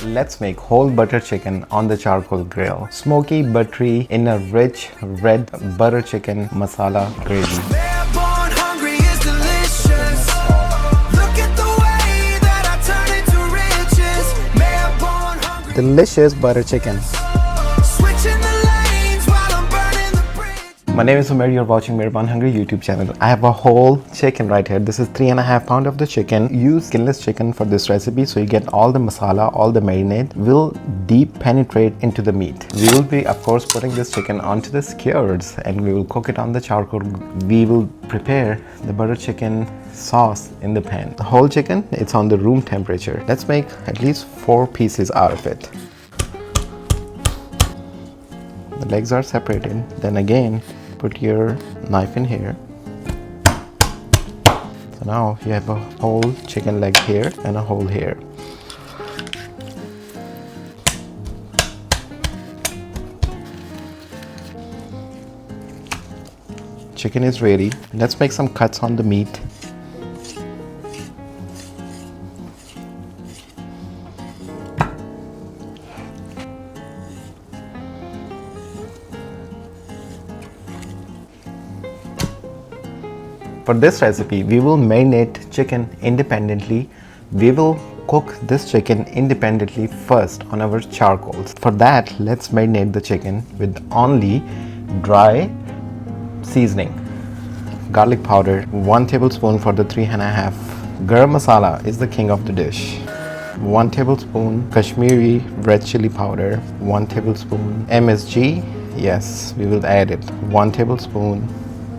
Let's make whole butter chicken on the charcoal grill. Smoky, buttery, in a rich red butter chicken masala gravy. Delicious butter chicken. My name is Mair, you're watching Mair Hungry YouTube channel. I have a whole chicken right here. This is 3.5 pounds of the chicken. Use skinless chicken for this recipe so you get all the masala, all the marinade will deep penetrate into the meat. We will be of course putting this chicken onto the skewers and we will cook it on the charcoal. We will prepare the butter chicken sauce in the pan. The whole chicken, it's on the room temperature. Let's make at least 4 pieces out of it. The legs are separated. Then again, put your knife in here. So now you have a whole chicken leg here and a hole here. Chicken is ready. Let's make some cuts on the meat. For this recipe, we will marinate chicken independently. We will cook this chicken independently first on our charcoals. For that, let's marinate the chicken with only dry seasoning. Garlic powder, 1 tablespoon for the 3.5. Garam masala is the king of the dish. 1 tablespoon Kashmiri red chili powder, 1 tablespoon MSG, yes, we will add it, 1 tablespoon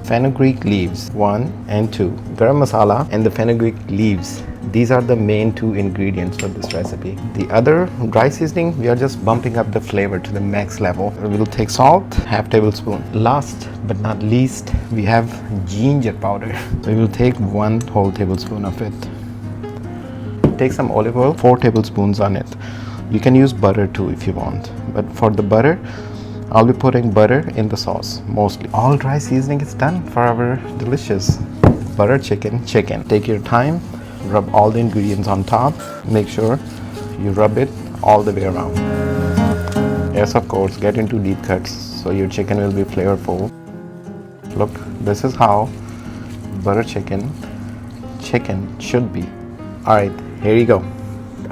fenugreek leaves, 1 and 2. Garam masala and the fenugreek leaves, these are the main 2 ingredients for this recipe. The other dry seasoning, we are just bumping up the flavor to the max level. We will take salt, 1/2 tablespoon. Last but not least, we have ginger powder. We will take 1 whole tablespoon of it. Take some olive oil, 4 tablespoons on it. You can use butter too if you want, but for the butter, I'll be putting butter in the sauce mostly. All dry seasoning is done for our delicious butter chicken. Take your time, rub all the ingredients on top. Make sure you rub it all the way around. Yes, of course, get into deep cuts so your chicken will be flavorful. Look, this is how butter chicken should be. Alright, here you go.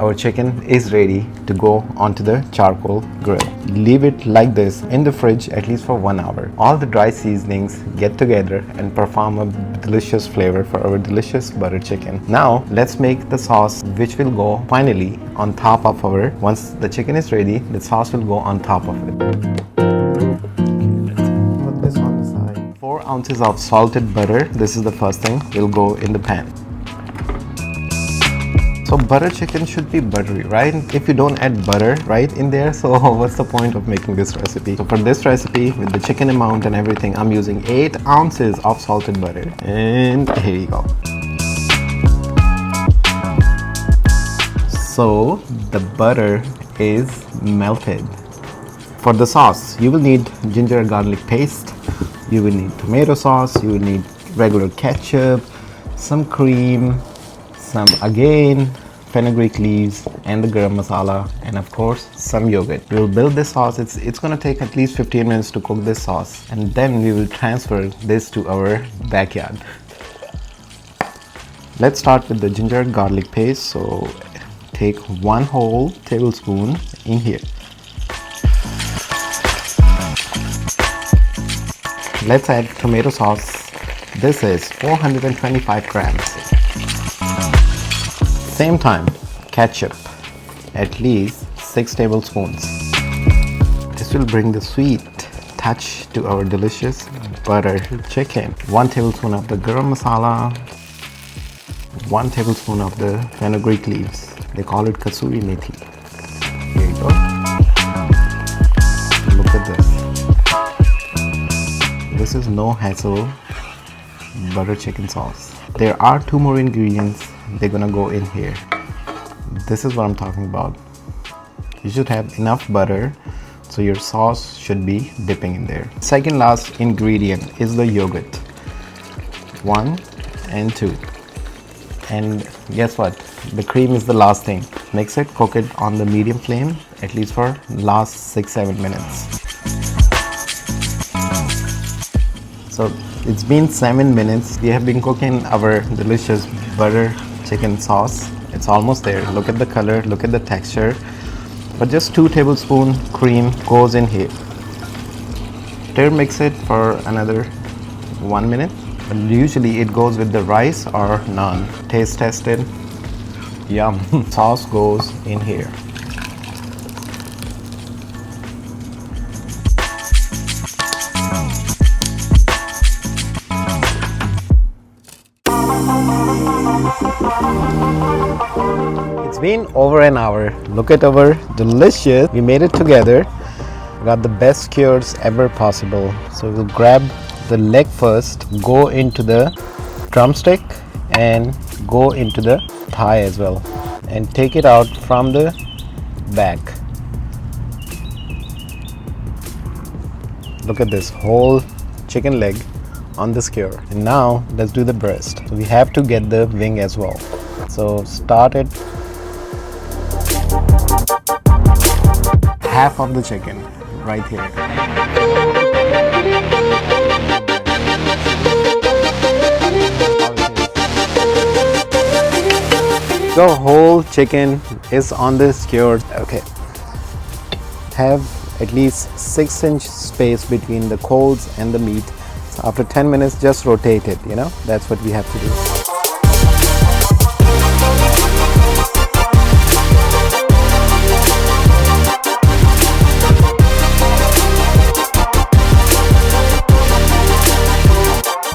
Our chicken is ready to go onto the charcoal grill. Leave it like this in the fridge at least for 1 hour. All the dry seasonings get together and perform a delicious flavor for our delicious butter chicken. Now let's make the sauce which will go finally on top of our, once the chicken is ready, the sauce will go on top of it. Put this on the side. 4 ounces of salted butter, this is the first thing, will go in the pan. So butter chicken should be buttery, right? If you don't add butter right in there, so what's the point of making this recipe? So for this recipe, with the chicken amount and everything, I'm using 8 ounces of salted butter. And here you go. So the butter is melted. For the sauce, you will need ginger garlic paste, you will need tomato sauce, you will need regular ketchup, some cream, some again fenugreek leaves and the garam masala, and of course some yogurt. We will build this sauce. It's going to take at least 15 minutes to cook this sauce, and then we will transfer this to our backyard. Let's start with the ginger garlic paste. So take 1 whole tablespoon in here. Let's add tomato sauce. This is 425 grams. Same time, ketchup, at least 6 tablespoons. This will bring the sweet touch to our delicious butter chicken. 1 tablespoon of the garam masala, 1 tablespoon of the fenugreek leaves. They call it kasuri methi. Here you go. Look at this. This is no hassle butter chicken sauce. There are 2 more ingredients. They're gonna go in here. This is what I'm talking about. You should have enough butter so your sauce should be dipping in there. Second last ingredient is the yogurt. 1 and 2. And guess what? The cream is the last thing. Mix it, cook it on the medium flame at least for last 6-7 minutes. So it's been 7 minutes. We have been cooking our delicious butter chicken sauce. It's almost there. Look at the color, look at the texture. But just 2 tablespoons cream goes in here. Stir mix it for another 1 minute. But usually it goes with the rice or naan. Taste tested. Yum. Sauce goes in here. It's been over an hour. Look at our delicious. We made it together. Got the best skewers ever possible. So we'll grab the leg first, go into the drumstick and go into the thigh as well, and take it out from the back. Look at this whole chicken leg on the skewer. And now let's do the breast. So we have to get the wing as well. So start it. Half of the chicken right here. The whole chicken is on the skewer. Okay. Have at least 6-inch space between the coals and the meat. So after 10 minutes, just rotate it, That's what we have to do.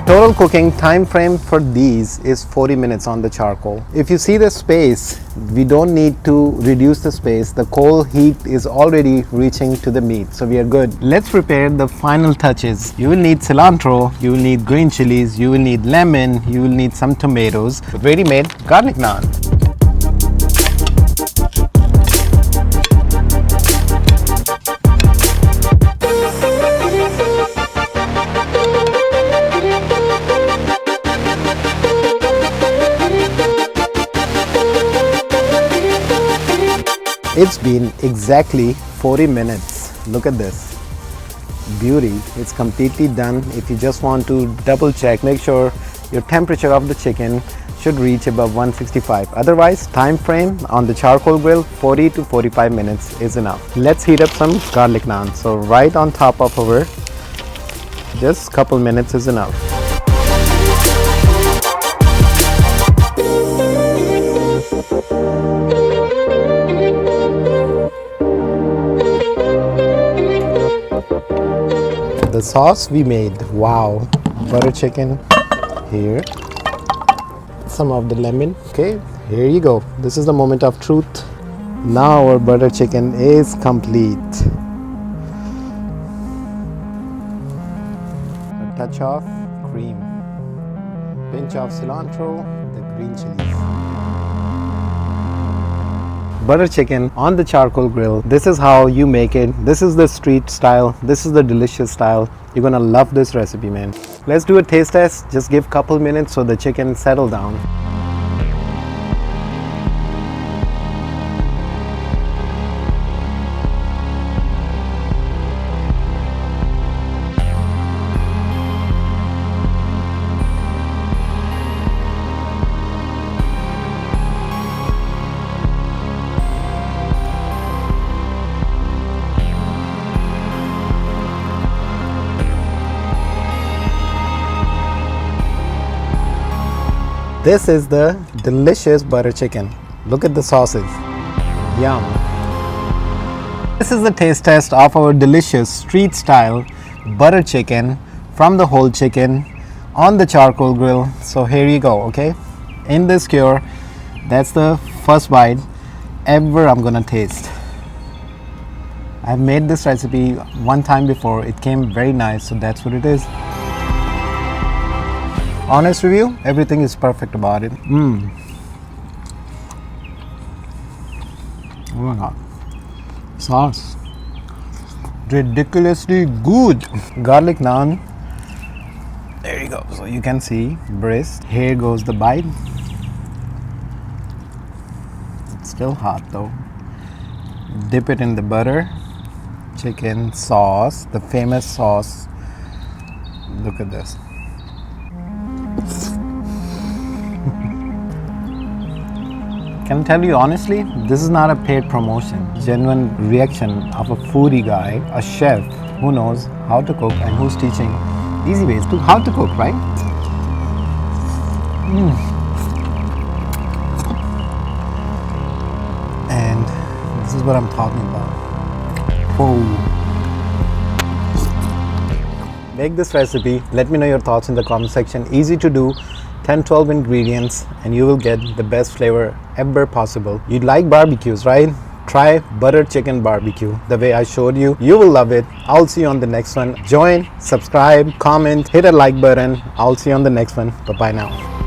Total cooking time frame for these is 40 minutes on the charcoal. If you see the space, we don't need to reduce the space. The coal heat is already reaching to the meat, so we are good. Let's prepare the final touches. You will need cilantro, you will need green chilies, you will need lemon, you will need some tomatoes. Ready-made garlic naan. It's been exactly 40 minutes. Look at this. Beauty. It's completely done. If you just want to double check, make sure your temperature of the chicken should reach above 165. Otherwise, time frame on the charcoal grill, 40 to 45 minutes is enough. Let's heat up some garlic naan. So right on top of our, just couple minutes is enough. The sauce we made, wow, butter chicken here, some of the lemon. Okay, here you go. This is the moment of truth. Now our butter chicken is complete. A touch of cream, pinch of cilantro, the green chilies. Butter chicken on the charcoal grill. This is how you make it. This is the street style. This is the delicious style. You're gonna love this recipe, man. Let's do a taste test. Just give couple minutes so the chicken settle down. This is the delicious butter chicken. Look at the sauces. Yum. This is the taste test of our delicious street style butter chicken from the whole chicken on the charcoal grill. So here you go, okay? In this skewer, that's the first bite ever I'm gonna taste. I've made this recipe one time before. It came very nice, so that's what it is. Honest review, everything is perfect about it. Oh my god. Sauce. Ridiculously good. Garlic naan. There you go. So you can see breast. Here goes the bite. Still hot though. Dip it in the butter. Chicken sauce, the famous sauce. Look at this. Can I tell you honestly, this is not a paid promotion. Genuine reaction of a foodie guy, a chef who knows how to cook and who's teaching easy ways to how to cook, right? And this is what I'm talking about. Whoa. Make this recipe. Let me know your thoughts in the comment section. Easy to do. 10-12 ingredients and you will get the best flavor ever possible. You like barbecues, right? Try butter chicken barbecue the way I showed you. You will love it. I'll see you on the next one. Join, subscribe, comment, hit a like button. I'll see you on the next one. Bye bye now.